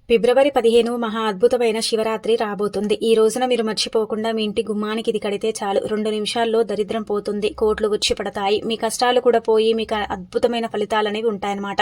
ఫిబ్రవరి 15 మహా అద్భుతమైన శివరాత్రి రాబోతుంది. ఈ రోజున మీరు మర్చిపోకుండా మీ ఇంటి గుమ్మానికి ఇది కడితే చాలు 2 నిమిషాల్లో దరిద్రం పోతుంది, కోట్లు వచ్చి పడతాయి, మీ కష్టాలు కూడా పోయి మీకు అద్భుతమైన ఫలితాలు అనేవి ఉంటాయన్నమాట.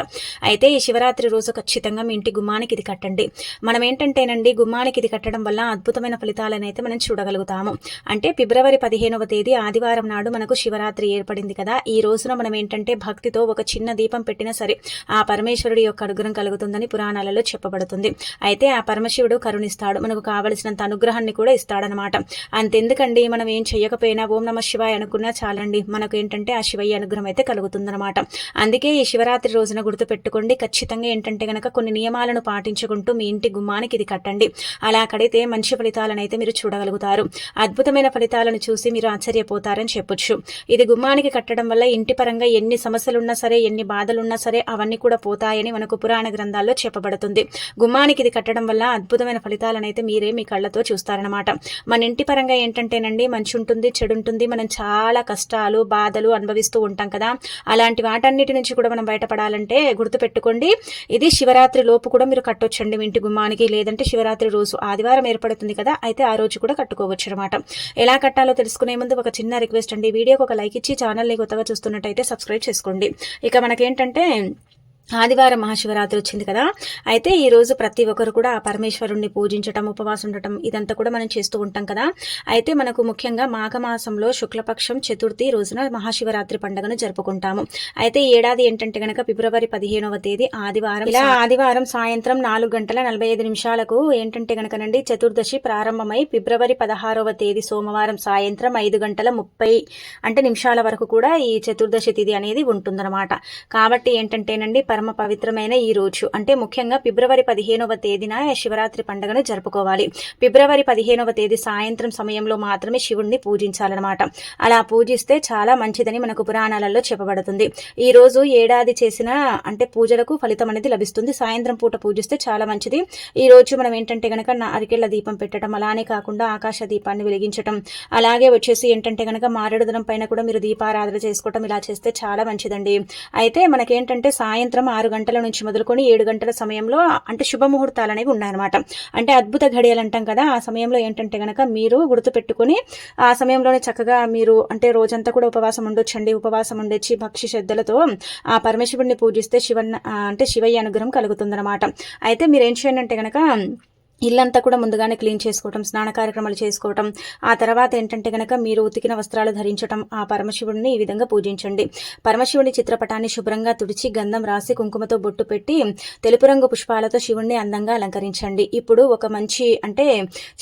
అయితే ఈ శివరాత్రి రోజు ఖచ్చితంగా మీ ఇంటి గుమ్మానికి ఇది కట్టండి. మనం ఏంటంటేనండి, గుమ్మానికి ఇది కట్టడం వల్ల అద్భుతమైన ఫలితాలను అయితే మనం చూడగలుగుతాము. అంటే ఫిబ్రవరి 15వ తేదీ ఆదివారం నాడు మనకు శివరాత్రి ఏర్పడింది కదా. ఈ రోజున మనం ఏంటంటే భక్తితో ఒక చిన్న దీపం పెట్టినా సరే ఆ పరమేశ్వరుడి యొక్క అనుగ్రహం కలుగుతుందని పురాణాలలో చెప్పబడుతుంది. అయితే ఆ పరమశివుడు కరుణిస్తాడు, మనకు కావలసినంత అనుగ్రహాన్ని కూడా ఇస్తాడనమాట. అంతెందుకండి, మనం ఏం చెయ్యకపోయినా ఓం నమ శివాయ అనుకున్నా చాలండి, మనకు ఏంటంటే ఆ శివయ్య అనుగ్రహం అయితే కలుగుతుందనమాట. అందుకే ఈ శివరాత్రి రోజున గుర్తుపెట్టుకోండి, ఖచ్చితంగా ఏంటంటే గనక కొన్ని నియమాలను పాటించుకుంటూ మీ ఇంటి గుమ్మానికి ఇది కట్టండి. అలా కడితే మంచి ఫలితాలను అయితే మీరు చూడగలుగుతారు. అద్భుతమైన ఫలితాలను చూసి మీరు ఆశ్చర్యపోతారని చెప్పొచ్చు. ఇది గుమ్మానికి కట్టడం వల్ల ఇంటి పరంగా ఎన్ని సమస్యలున్నా సరే, ఎన్ని బాధలున్నా సరే అవన్నీ కూడా పోతాయని మనకు పురాణ గ్రంథాల్లో చెప్పబడుతుంది. గుమ్మానికి ఇది కట్టడం వల్ల అద్భుతమైన ఫలితాలను అయితే మీరే మీ కళ్ళతో చూస్తారనమాట. మన ఇంటి పరంగా ఏంటంటేనండి, మంచి ఉంటుంది, చెడు ఉంటుంది, మనం చాలా కష్టాలు బాధలు అనుభవిస్తూ ఉంటాం కదా. అలాంటి వాటన్నిటి నుంచి కూడా మనం బయటపడాలంటే గుర్తుపెట్టుకోండి, ఇది శివరాత్రి లోపు కూడా మీరు కట్టొచ్చండి మీ ఇంటి గుమ్మానికి. లేదంటే శివరాత్రి రోజు ఆదివారం ఏర్పడుతుంది కదా, అయితే ఆ రోజు కూడా కట్టుకోవచ్చు అనమాట. ఎలా కట్టాలో తెలుసుకునే ముందు ఒక చిన్న రిక్వెస్ట్ అండి, వీడియోకి ఒక లైక్ ఇచ్చి ఛానల్ని కొత్తగా చూస్తున్నట్టయితే సబ్స్క్రైబ్ చేసుకోండి. ఇక మనకేంటంటే ఆదివారం మహాశివరాత్రి వచ్చింది కదా. అయితే ఈ రోజు ప్రతి ఒక్కరు కూడా ఆ పరమేశ్వరుణ్ణి పూజించటం, ఉపవాసం ఉండటం ఇదంతా కూడా మనం చేస్తూ ఉంటాం కదా. అయితే మనకు ముఖ్యంగా మాఘమాసంలో శుక్లపక్షం చతుర్థి రోజున మహాశివరాత్రి పండుగను జరుపుకుంటాము. అయితే ఈ ఏడాది ఏంటంటే గనక ఫిబ్రవరి 15వ తేదీ ఆదివారం, ఇలా ఆదివారం సాయంత్రం 4:45 ఏంటంటే గనకనండి చతుర్దశి ప్రారంభమై ఫిబ్రవరి 16వ తేదీ సోమవారం సాయంత్రం 5:30 నిమిషాల వరకు కూడా ఈ చతుర్దశి తిథి అనేది ఉంటుందన్నమాట. కాబట్టి ఏంటంటేనండి పరమ పవిత్రమైన ఈ రోజు, అంటే ముఖ్యంగా ఫిబ్రవరి 15వ తేదీన శివరాత్రి పండుగను జరుపుకోవాలి. ఫిబ్రవరి 15వ తేదీ సాయంత్రం సమయంలో మాత్రమే శివుణ్ణి పూజించాలన్నమాట. అలా పూజిస్తే చాలా మంచిదని మనకు పురాణాలలో చెప్పబడుతుంది. ఈ రోజు ఏడాది చేసిన పూజలకు ఫలితం అనేది లభిస్తుంది. సాయంత్రం పూట పూజిస్తే చాలా మంచిది. ఈ రోజు మనం ఏంటంటే గనక అరికెళ్ల దీపం పెట్టడం, అలానే కాకుండా ఆకాశ దీపాన్ని వెలిగించడం, అలాగే వచ్చేసి ఏంటంటే గనక మారేడు దళం పైన కూడా మీరు దీపారాధన చేసుకోవటం, ఇలా చేస్తే చాలా మంచిదండి. అయితే మనకేంటంటే సాయంత్రం 6 గంటల నుంచి మొదలుకొని 7 గంటల సమయంలో శుభముహూర్తాలు అనేవి ఉన్నాయన్నమాట. అద్భుత ఘడియలు అంటాం కదా. ఆ సమయంలో ఏంటంటే గనక మీరు గుర్తుపెట్టుకుని ఆ సమయంలోనే చక్కగా మీరు రోజంతా కూడా ఉపవాసం ఉండొచ్చండి. ఉపవాసం ఉండొచ్చి భక్తి శ్రద్ధలతో ఆ పరమేశ్వరుడిని పూజిస్తే శివయ్య అనుగ్రహం కలుగుతుందన్నమాట. అయితే మీరు ఏం చేయండి అంటే గనక ఇల్లంతా కూడా ముందుగానే క్లీన్ చేసుకోవటం, స్నాన కార్యక్రమాలు చేసుకోవటం, ఆ తర్వాత ఏంటంటే గనక మీరు ఉతికిన వస్త్రాలు ధరించటం, ఆ పరమశివుడిని ఈ విధంగా పూజించండి. పరమశివుడి చిత్రపటాన్ని శుభ్రంగా తుడిచి గంధం రాసి కుంకుమతో బొట్టు పెట్టి తెలుపు రంగు పుష్పాలతో శివుణ్ణి అందంగా అలంకరించండి. ఇప్పుడు ఒక మంచి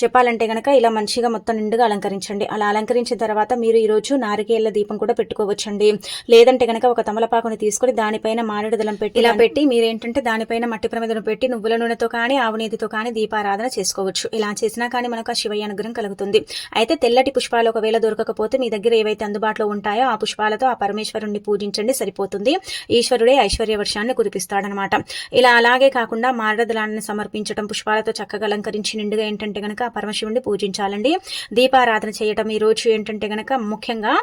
చెప్పాలంటే గనక ఇలా మంచిగా మొత్తం నిండుగా అలంకరించండి. అలా అలంకరించిన తర్వాత మీరు ఈ రోజు నారికేళ్ల దీపం కూడా పెట్టుకోవచ్చండి. లేదంటే గనక ఒక తమలపాకుని తీసుకుని దానిపైన మారేడు దళం పెట్టి ఇలా పెట్టి మీరేంటంటే దానిపైన మట్టి ప్రమిదను పెట్టి నువ్వుల నూనెతో కానీ ఆవు నేతితో కానీ దీపారాధన చేసుకోవచ్చు. ఇలా చేసినా కానీ మనకు ఆ శివయ్య అనుగ్రహం కలుగుతుంది. అయితే తెల్లటి పుష్పాలు ఒకవేళ దొరకకపోతే మీ దగ్గర ఏవైతే అందుబాటులో ఉంటాయో ఆ పుష్పాలతో ఆ పరమేశ్వరుణ్ణి పూజించండి, సరిపోతుంది. ఈశ్వరుడే ఐశ్వర్య వర్షాన్ని కురిపిస్తాడనమాట. ఇలా అలాగే కాకుండా మారేడుదళాన్ని సమర్పించడం, పుష్పాలతో చక్కగా అలంకరించి నిండుగా ఏంటంటే గనక ఆ పరమశివుణ్ణి పూజించాలండి. దీపారాధన చేయటం ఈ రోజు ఏంటంటే గనక ముఖ్యంగా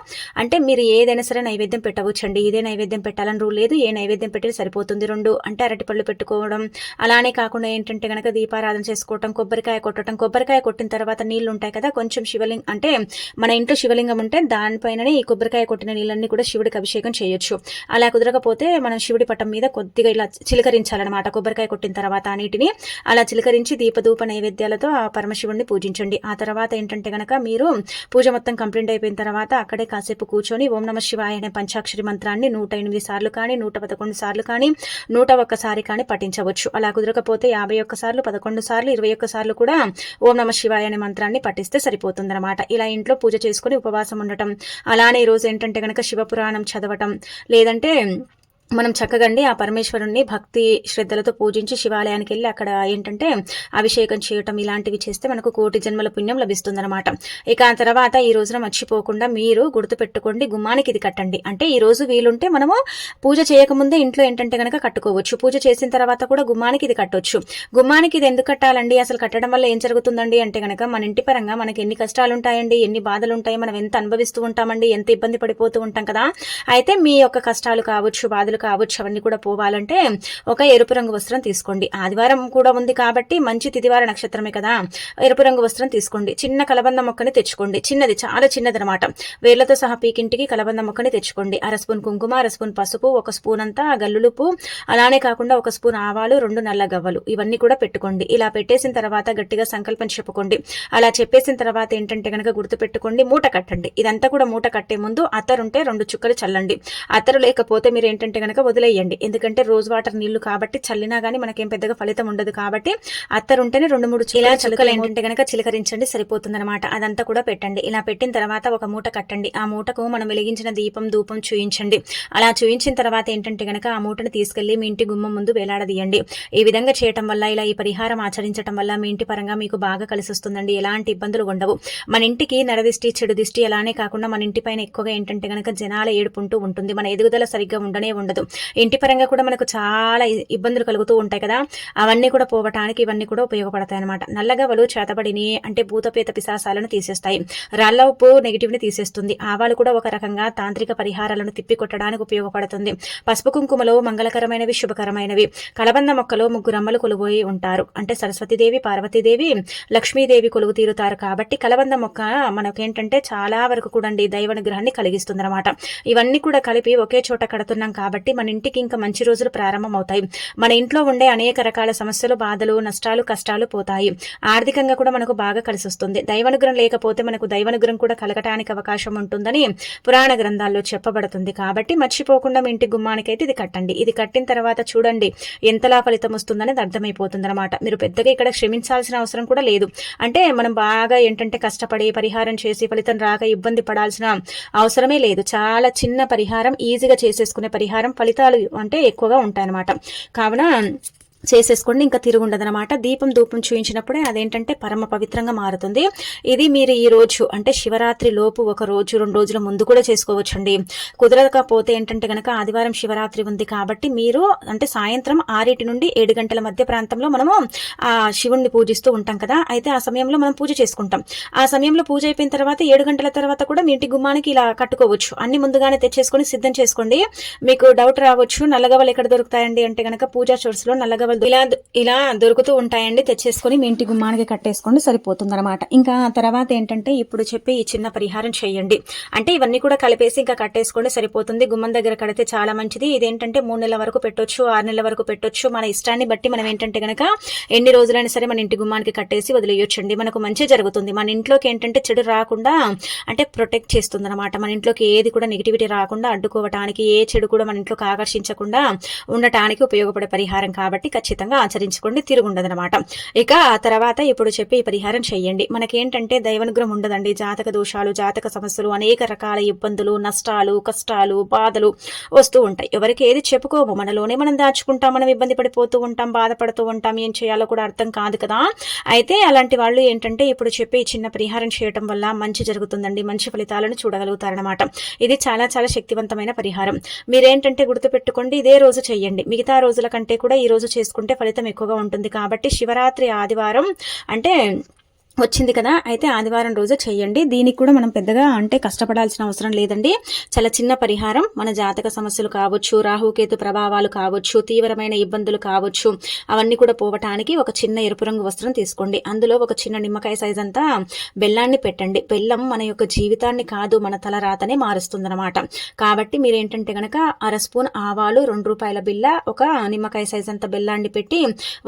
మీరు ఏదైనా సరే నైవేద్యం పెట్టవచ్చండి. ఇదే నైవేద్యం పెట్టాలని రూల్ లేదు, ఏ నైవేద్యం పెట్టినా సరిపోతుంది. 2 అరటిపళ్ళు పెట్టుకోవడం, అలానే కాకుండా ఏంటంటే గనక దీపారాధన చేసుకోవడం, కొబ్బరికాయ కొట్టడం. కొబ్బరికాయ కొట్టిన తర్వాత నీళ్లు ఉంటాయి కదా, కొంచెం శివలింగం మన ఇంట్లో శివలింగం ఉంటే దానిపైననే ఈ కొబ్బరికాయ కొట్టిన నీళ్ళన్నీ కూడా శివుడికి అభిషేకం చేయొచ్చు. అలా కుదరకపోతే మనం శివుడి పటం మీద కొద్దిగా ఇలా చిలకరించాలన్నమాట. కొబ్బరికాయ కొట్టిన తర్వాత ఆ నీటిని అలా చిలకరించి దీపధూప నైవేద్యాలతో ఆ పరమశివుడిని పూజించండి. ఆ తర్వాత ఏంటంటే గనక మీరు పూజ మొత్తం కంప్లీట్ అయిపోయిన తర్వాత అక్కడే కాసేపు కూర్చొని ఓం నమ శివాయ అనే పంచాక్షరి మంత్రాన్ని 108 సార్లు కానీ 111 సార్లు కానీ 101 సారి కానీ పఠించవచ్చు. అలా కుదరకపోతే 51 సార్లు, 11 సార్లు, 21 సార్లు కూడా ఓం నమ శివాయ అనే మంత్రాన్ని పఠిస్తే సరిపోతుందన్నమాట. ఇలా ఇంట్లో పూజ చేసుకుని ఉపవాసం ఉండటం, అలానే ఈ రోజు ఏంటంటే గనక శివపురాణం చదవటం, లేదంటే మనం చక్కగండి ఆ పరమేశ్వరుణ్ణి భక్తి శ్రద్ధలతో పూజించి శివాలయానికి వెళ్ళి అక్కడ ఏంటంటే అభిషేకం చేయటం, ఇలాంటివి చేస్తే మనకు కోటి జన్మల పుణ్యం లభిస్తుందన్నమాట. ఇక ఆ తర్వాత ఈ రోజున మర్చిపోకుండా మీరు గుర్తుపెట్టుకోండి, గుమ్మానికి ఇది కట్టండి. ఈ రోజు వీలుంటే మనము పూజ చేయకముందే ఇంట్లో ఏంటంటే గనక కట్టుకోవచ్చు. పూజ చేసిన తర్వాత కూడా గుమ్మానికి ఇది కట్టొచ్చు. గుమ్మానికి ఇది ఎందుకు కట్టాలండి, అసలు కట్టడం వల్ల ఏం జరుగుతుందండి అంటే గనక మన ఇంటి పరంగా మనకి ఎన్ని కష్టాలు ఉంటాయండి, ఎన్ని బాధలు ఉంటాయి, మనం ఎంత అనుభవిస్తూ ఉంటామండి, ఎంత ఇబ్బంది పడిపోతూ ఉంటాం కదా. అయితే మీ యొక్క కష్టాలు కావచ్చు, బాధలు కావచ్చు అవన్నీ కూడా పోవాలంటే ఒక ఎరుపు రంగు వస్త్రం తీసుకోండి. ఆదివారం కూడా ఉంది కాబట్టి మంచి తిదివార నక్షత్రమే కదా, ఎరుపు రంగు వస్త్రం తీసుకోండి. చిన్న కలబంద మొక్కని తెచ్చుకోండి, చిన్నది, చాలా చిన్నది అనమాట, వేళ్లతో సహా పీకింటికి కలబంద మొక్కని తెచ్చుకోండి. అర స్పూన్ కుంకుమ, అర స్పూన్ పసుపు, ఒక స్పూన్ అంతా గల్లులుపు, అలానే కాకుండా ఒక స్పూన్ ఆవాలు, 2 నల్ల గవ్వలు, ఇవన్నీ కూడా పెట్టుకోండి. ఇలా పెట్టేసిన తర్వాత గట్టిగా సంకల్పం చెప్పుకోండి. అలా చెప్పేసిన తర్వాత ఏంటంటే కనుక గుర్తు పెట్టుకోండి, మూట కట్టండి. ఇదంతా కూడా మూట కట్టే ముందు అత్తరుంటే 2 చుక్కలు చల్లండి. అత్తరు లేకపోతే మీరు ఏంటంటే కనుక వదిలేయండి, ఎందుకంటే రోజ్ వాటర్ నీళ్లు కాబట్టి చల్లినా గానీ మనకేం పెద్దగా ఫలితం ఉండదు కాబట్టి అత్తరుంటేనే 2-3 చుక్కలు ఏంటంటే కనుక చిలకరించండి, సరిపోతుందన్నమాట. అదంతా కూడా పెట్టండి. ఇలా పెట్టిన తర్వాత ఒక మూట కట్టండి. ఆ మూటకు మనం వెలిగించిన దీపం ధూపం చూయించండి. అలా చూయించిన తర్వాత ఏంటంటే కనుక ఆ మూటను తీసుకెళ్లి మీ ఇంటి గుమ్మం ముందు వేలాడదీయండి. ఈ విధంగా చేయటం వల్ల, ఇలా ఈ పరిహారం ఆచరించడం వల్ల మీ ఇంటి పరంగా మీకు బాగా కలిసి వస్తుందండి. ఎలాంటి ఇబ్బందులు ఉండవు. మన ఇంటికి నరదిష్టి, చెడు దిష్టి, అలానే కాకుండా మన ఇంటి పైన ఎక్కువగా ఏంటంటే కనుక జనాల ఏడుపుంటూ ఉంటుంది. మన ఎదుగుదల సరిగ్గా ఉండనే ఉండదు. ఇంటి పరంగా కూడా మనకు చాలా ఇబ్బందులు కలుగుతూ ఉంటాయి కదా, అవన్నీ కూడా పోవటానికి ఇవన్నీ కూడా ఉపయోగపడతాయి అనమాట. నల్లగవ్వలు చేతబడిని అంటే భూతపేత పిశాసాలను తీసేస్తాయి. రాళ్ల ఉప్పు నెగిటివ్ ని తీసేస్తుంది. ఆవాలు కూడా ఒక రకంగా తాంత్రిక పరిహారాలను తిప్పికొట్టడానికి ఉపయోగపడుతుంది. పసుపు కుంకుమలో మంగళకరమైనవి, శుభకరమైనవి. కలబంద మొక్కలో 3 అమ్మలు కొలువోయి ఉంటారు, అంటే సరస్వతీదేవి, పార్వతీదేవి, లక్ష్మీదేవి కొలువు తీరుతారు కాబట్టి కలబంద మొక్క మనకేంటంటే చాలా వరకు కూడా దైవానుగ్రహాన్ని కలిగిస్తుంది అనమాట. ఇవన్నీ కూడా కలిపి ఒకే చోట కడుతున్నాం కాబట్టి మన ఇంటికి ఇంకా మంచి రోజులు ప్రారంభం అవుతాయి. మన ఇంట్లో ఉండే అనేక రకాల సమస్యలు, బాధలు, నష్టాలు, కష్టాలు పోతాయి. ఆర్థికంగా కూడా మనకు బాగా కలిసి వస్తుంది. దైవానుగ్రహం లేకపోతే మనకు దైవానుగ్రహం కూడా కలగటానికి అవకాశం ఉంటుందని పురాణ గ్రంథాల్లో చెప్పబడుతుంది. కాబట్టి మర్చిపోకుండా మీ ఇంటి గుమ్మానికైతే ఇది కట్టండి. ఇది కట్టిన తర్వాత చూడండి ఎంతలా ఫలితం వస్తుందనేది అర్థమైపోతుంది అనమాట. మీరు పెద్దగా ఇక్కడ శ్రమించాల్సిన అవసరం కూడా లేదు. అంటే మనం బాగా ఏంటంటే కష్టపడి పరిహారం చేసి ఫలితం రాక ఇబ్బంది పడాల్సిన అవసరమే లేదు. చాలా చిన్న పరిహారం, ఈజీగా చేసేసుకునే పరిహారం, ఫలితాలు అంటే ఎక్కువగా ఉంటాయన్నమాట. కావున చేసేసుకోండి, ఇంకా తిరుగుండదనమాట. దీపం ధూపం చూయించినప్పుడే అదేంటంటే పరమ పవిత్రంగా మారుతుంది. ఇది మీరు ఈ రోజు అంటే శివరాత్రి లోపు 1 రోజు 2 రోజుల ముందు కూడా చేసుకోవచ్చండి. కుదరకపోతే ఏంటంటే గనక ఆదివారం శివరాత్రి ఉంది కాబట్టి మీరు అంటే సాయంత్రం 6 నుండి 7 గంటల మధ్య ప్రాంతంలో మనము ఆ శివుణ్ణి పూజిస్తూ ఉంటాం కదా, అయితే ఆ సమయంలో మనం పూజ చేసుకుంటాం. ఆ సమయంలో పూజ అయిపోయిన తర్వాత 7 గంటల తర్వాత కూడా మీ ఇంటి గుమ్మానికి ఇలా కట్టుకోవచ్చు. అన్ని ముందుగానే తెచ్చేసుకొని సిద్ధం చేసుకోండి. మీకు డౌట్ రావచ్చు, నల్లగవ్వలు ఎక్కడ దొరుకుతాయండి అంటే గనక పూజా స్టోర్స్ లో నల్లగవ్వలు ఇలా దొరుకుతూ ఉంటాయండి. తెచ్చేసుకొని మీ ఇంటి గుమ్మానికి కట్టేసుకోండి, సరిపోతుంది అనమాట. ఇంకా తర్వాత ఏంటంటే ఇప్పుడు చెప్పి ఈ చిన్న పరిహారం చేయండి. అంటే ఇవన్నీ కూడా కలిపేసి ఇంకా కట్టేసుకోండి, సరిపోతుంది. గుమ్మం దగ్గర కడితే చాలా మంచిది. ఇదేంటంటే 3 నెలల వరకు పెట్టొచ్చు, 6 నెలల వరకు పెట్టొచ్చు. మన ఇష్టాన్ని బట్టి మనం ఏంటంటే గనక ఎన్ని రోజులైనా సరే మన ఇంటి గుమ్మానికి కట్టేసి వదిలేయొచ్చండి. మనకు మంచి జరుగుతుంది. మన ఇంట్లోకి ఏంటంటే చెడు రాకుండా అంటే ప్రొటెక్ట్ చేస్తుంది అనమాట. మన ఇంట్లోకి ఏది కూడా నెగిటివిటీ రాకుండా అడ్డుకోవటానికి, ఏ చెడు కూడా మన ఇంట్లోకి ఆకర్షించకుండా ఉండటానికి ఉపయోగపడే పరిహారం కాబట్టి ఖచ్చితంగా ఆచరించుకోండి, తిరుగుండదనమాట. ఇక ఆ తర్వాత ఇప్పుడు చెప్పి ఈ పరిహారం చేయండి. మనకేంటంటే దైవానుగ్రహం ఉండదండి. జాతక దోషాలు, జాతక సమస్యలు, అనేక రకాల ఇబ్బందులు, నష్టాలు, కష్టాలు, బాధలు వస్తూ ఉంటాయి. ఎవరికి ఏది చెప్పుకోము, మనలోనే మనం దాచుకుంటాం, మనం ఇబ్బంది పడిపోతూ ఉంటాం, బాధపడుతూ ఉంటాం, ఏం చేయాలో కూడా అర్థం కాదు కదా. అయితే అలాంటి వాళ్ళు ఏంటంటే ఇప్పుడు చెప్పి చిన్న పరిహారం చేయటం వల్ల మంచి జరుగుతుందండి, మంచి ఫలితాలను చూడగలుగుతారనమాట. ఇది చాలా చాలా శక్తివంతమైన పరిహారం. మీరేంటంటే గుర్తుపెట్టుకోండి, ఇదే రోజు చేయండి. మిగతా రోజుల కంటే కూడా ఈ రోజు చేసుకుంటే ఫలితం ఎక్కువగా ఉంటుంది. కాబట్టి శివరాత్రి ఆదివారం అంటే వచ్చింది కదా, అయితే ఆదివారం రోజు చేయండి. దీనికి కూడా మనం పెద్దగా అంటే కష్టపడాల్సిన అవసరం లేదండి. చాలా చిన్న పరిహారం. మన జాతక సమస్యలు కావచ్చు, రాహుకేతు ప్రభావాలు కావచ్చు, తీవ్రమైన ఇబ్బందులు కావచ్చు, అవన్నీ కూడా పోవటానికి ఒక చిన్న ఎరుపు రంగు వస్త్రం తీసుకోండి. అందులో ఒక చిన్న నిమ్మకాయ సైజ్ అంతా బెల్లాన్ని పెట్టండి. బెల్లం మన యొక్క జీవితాన్ని కాదు, మన తలరాతనే మారుస్తుందన్నమాట. కాబట్టి మీరేంటంటే గనక అర స్పూన్ ఆవాలు, 2 రూపాయల బిల్ల, ఒక నిమ్మకాయ సైజ్ అంత బెల్లాన్ని పెట్టి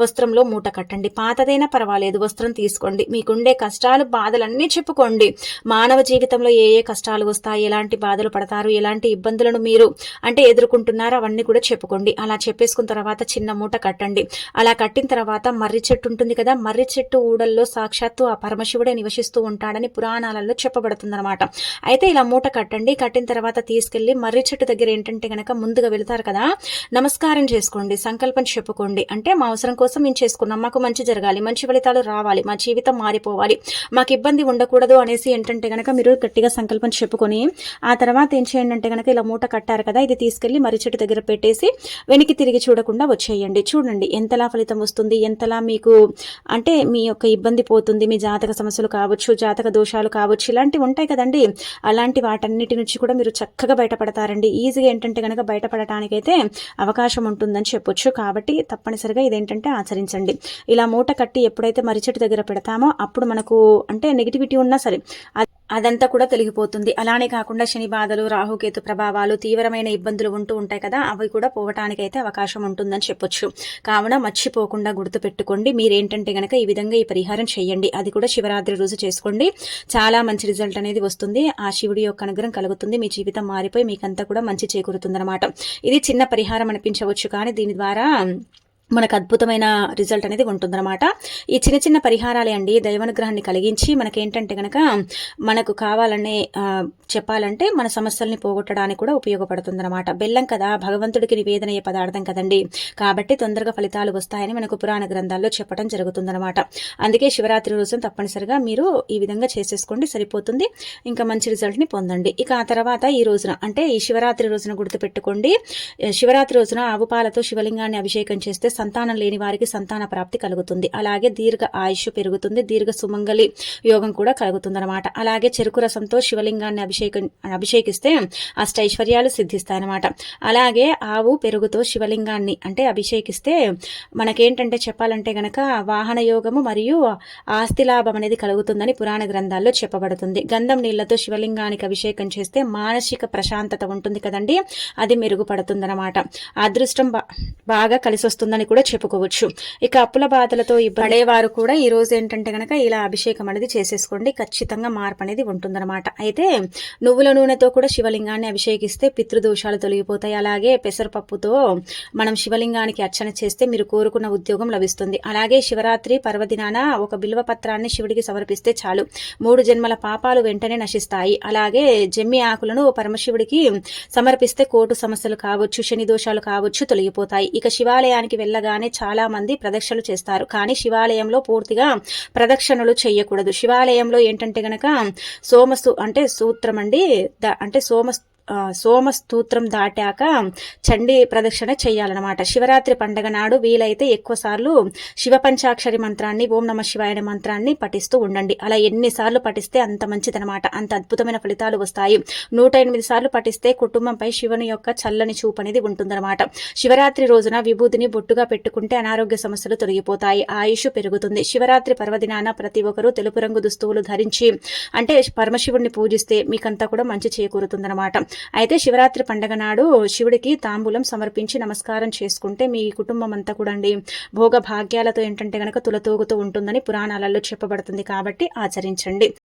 వస్త్రంలో మూట కట్టండి. పాతదైనా పర్వాలేదు, వస్త్రం తీసుకోండి. మీకు ఉండే కష్టాలు, బాధలన్నీ చెప్పుకోండి. మానవ జీవితంలో ఏ ఏ కష్టాలు వస్తాయి, ఎలాంటి బాధలు పడతారు, ఎలాంటి ఇబ్బందులను మీరు అంటే ఎదుర్కొంటున్నారో అవన్నీ కూడా చెప్పుకోండి. అలా చెప్పేసుకున్న తర్వాత చిన్న మూట కట్టండి. అలా కట్టిన తర్వాత మర్రి చెట్టు ఉంటుంది కదా, మర్రి చెట్టు ఊడల్లో సాక్షాత్తు ఆ పరమశివుడే నివసిస్తూ ఉంటాడని పురాణాలలో చెప్పబడుతుంది అనమాట. అయితే ఇలా మూట కట్టండి. కట్టిన తర్వాత తీసుకెళ్లి మర్రి చెట్టు దగ్గర ఏంటంటే గనక ముందుగా వెళతారు కదా, నమస్కారం చేసుకోండి, సంకల్పం చెప్పుకోండి. అంటే మా అవసరం కోసం మేము చేసుకున్నాం, మాకు మంచి జరగాలి, మంచి ఫలితాలు రావాలి, మా జీవితం మారిపోవాలి, అయిపోవాలి, మాకు ఇబ్బంది ఉండకూడదు అనేసి ఏంటంటే గనక మీరు గట్టిగా సంకల్పం చెప్పుకొని ఆ తర్వాత ఏం చేయండి అంటే గనక ఇలా మూట కట్టారు కదా, ఇది తీసుకెళ్లి మర్రి చెట్టు దగ్గర పెట్టేసి వెనక్కి తిరిగి చూడకుండా వచ్చేయండి. చూడండి ఎంతలా ఫలితం వస్తుంది, ఎంతలా మీకు అంటే మీ యొక్క ఇబ్బంది పోతుంది, మీ జాతక సమస్యలు కావచ్చు, జాతక దోషాలు కావచ్చు, ఇలాంటివి ఉంటాయి కదండి, అలాంటి వాటన్నిటి నుంచి కూడా మీరు చక్కగా బయటపడతారండి. ఈజీగా ఏంటంటే కనుక బయటపడటానికైతే అవకాశం ఉంటుందని చెప్పొచ్చు. కాబట్టి తప్పనిసరిగా ఇదేంటంటే ఆచరించండి. ఇలా మూట కట్టి ఎప్పుడైతే మర్రిచెట్టు దగ్గర పెడతామో అప్పుడు మనకు అంటే నెగిటివిటీ ఉన్నా సరే అదంతా కూడా తొలగిపోతుంది. అలానే కాకుండా శని బాధలు, రాహుకేతు ప్రభావాలు, తీవ్రమైన ఇబ్బందులు ఉంటూ ఉంటాయి కదా, అవి కూడా పోవటానికైతే అవకాశం ఉంటుందని చెప్పొచ్చు. కావున మర్చిపోకుండా గుర్తుపెట్టుకోండి. మీరేంటంటే గనక ఈ విధంగా ఈ పరిహారం చేయండి. అది కూడా శివరాత్రి రోజు చేసుకోండి. చాలా మంచి రిజల్ట్ అనేది వస్తుంది. ఆ శివుడి యొక్క అనుగ్రహం కలుగుతుంది. మీ జీవితం మారిపోయి మీకంతా కూడా మంచి చేకూరుతుంది అనమాట. ఇది చిన్న పరిహారం అనిపించవచ్చు, కానీ దీని ద్వారా మనకు అద్భుతమైన రిజల్ట్ అనేది ఉంటుందన్నమాట. ఈ చిన్న చిన్న పరిహారాలే అండి దైవానుగ్రహాన్ని కలిగించి మనకేంటంటే గనక మనకు కావాలనే చెప్పాలంటే మన సమస్యల్ని పోగొట్టడానికి కూడా ఉపయోగపడుతుందన్నమాట. బెల్లం కదా భగవంతుడికి నివేదన అయ్యే పదార్థం కదండి, కాబట్టి తొందరగా ఫలితాలు వస్తాయని మనకు పురాణ గ్రంథాల్లో చెప్పడం జరుగుతుందన్నమాట. అందుకే శివరాత్రి రోజున తప్పనిసరిగా మీరు ఈ విధంగా చేసేసుకోండి, సరిపోతుంది. ఇంకా మంచి రిజల్ట్ని పొందండి. ఇక ఆ తర్వాత ఈ రోజున అంటే ఈ శివరాత్రి రోజున గుర్తుపెట్టుకోండి, శివరాత్రి రోజున ఆవు పాలతో శివలింగాన్ని అభిషేకం చేస్తే సంతానం లేని వారికి సంతాన ప్రాప్తి కలుగుతుంది. అలాగే దీర్ఘ ఆయుష్ పెరుగుతుంది, దీర్ఘ సుమంగళి యోగం కూడా కలుగుతుంది అనమాట. అలాగే చెరుకు రసంతో శివలింగాన్ని అభిషేకిస్తే అష్టైశ్వర్యాలు సిద్ధిస్తాయన్నమాట. అలాగే ఆవు పెరుగుతో శివలింగాన్ని అంటే అభిషేకిస్తే మనకేంటంటే చెప్పాలంటే గనక వాహన యోగము మరియు ఆస్తి లాభం అనేది కలుగుతుందని పురాణ గ్రంథాల్లో చెప్పబడుతుంది. గంధం నీళ్లతో శివలింగానికి అభిషేకం చేస్తే మానసిక ప్రశాంతత ఉంటుంది కదండి, అది మెరుగుపడుతుందన్నమాట. అదృష్టం బాగా కలిసి వస్తుందని కూడా చెప్పుకోవచ్చు. ఇక అప్పుల బాధలతో పడేవారు కూడా ఈ రోజు ఏంటంటే గనక ఇలా అభిషేకం అనేది చేసేసుకోండి, ఖచ్చితంగా మార్పు అనేది ఉంటుందన్నమాట. అయితే నువ్వుల నూనెతో కూడా శివలింగాన్ని అభిషేకిస్తే పితృదోషాలు తొలగిపోతాయి. అలాగే పెసరపప్పుతో మనం శివలింగానికి అర్చన చేస్తే మీరు కోరుకున్న ఉద్యోగం లభిస్తుంది. అలాగే శివరాత్రి పర్వదినాన ఒక బిల్వ పత్రాన్ని శివుడికి సమర్పిస్తే చాలు 3 జన్మల పాపాలు వెంటనే నశిస్తాయి. అలాగే జమ్మి ఆకులను పరమశివుడికి సమర్పిస్తే కోటు సమస్యలు కావచ్చు, శని దోషాలు కావచ్చు తొలగిపోతాయి. ఇక శివాలయానికి వెళ్ళగానే చాలా మంది ప్రదక్షిణలు చేస్తారు, కానీ శివాలయంలో పూర్తిగా ప్రదక్షిణలు చేయకూడదు. శివాలయంలో ఏంటంటే గనక సూత్రం అండి అంటే సోమస్తూత్రం దాటాక చండీ ప్రదక్షిణ చేయాలన్నమాట. శివరాత్రి పండగ నాడు వీలైతే ఎక్కువ సార్లు శివ పంచాక్షరి మంత్రాన్ని, ఓం నమ శివాయ మంత్రాన్ని పఠిస్తూ ఉండండి. అలా ఎన్నిసార్లు పఠిస్తే అంత మంచిదనమాట, అంత అద్భుతమైన ఫలితాలు వస్తాయి. 108 సార్లు పఠిస్తే కుటుంబంపై శివుని యొక్క చల్లని చూపు అనేది ఉంటుందన్నమాట. శివరాత్రి రోజున విభూతిని బొట్టుగా పెట్టుకుంటే అనారోగ్య సమస్యలు తొలగిపోతాయి, ఆయుష్ పెరుగుతుంది. శివరాత్రి పర్వదినాన ప్రతి ఒక్కరూ తెలుపు రంగు దుస్తువులు ధరించి అంటే పరమశివుడిని పూజిస్తే మీకంతా కూడా మంచి చేకూరుతుందన్నమాట. అయితే శివరాత్రి పండగ నాడు శివుడికి తాంబూలం సమర్పించి నమస్కారం చేసుకుంటే మీ కుటుంబం అంతా కూడా అండి భోగ భాగ్యాలతో ఏంటంటే గనక తులతూగుతూ ఉంటుందని పురాణాలలో చెప్పబడుతుంది. కాబట్టి ఆచరించండి.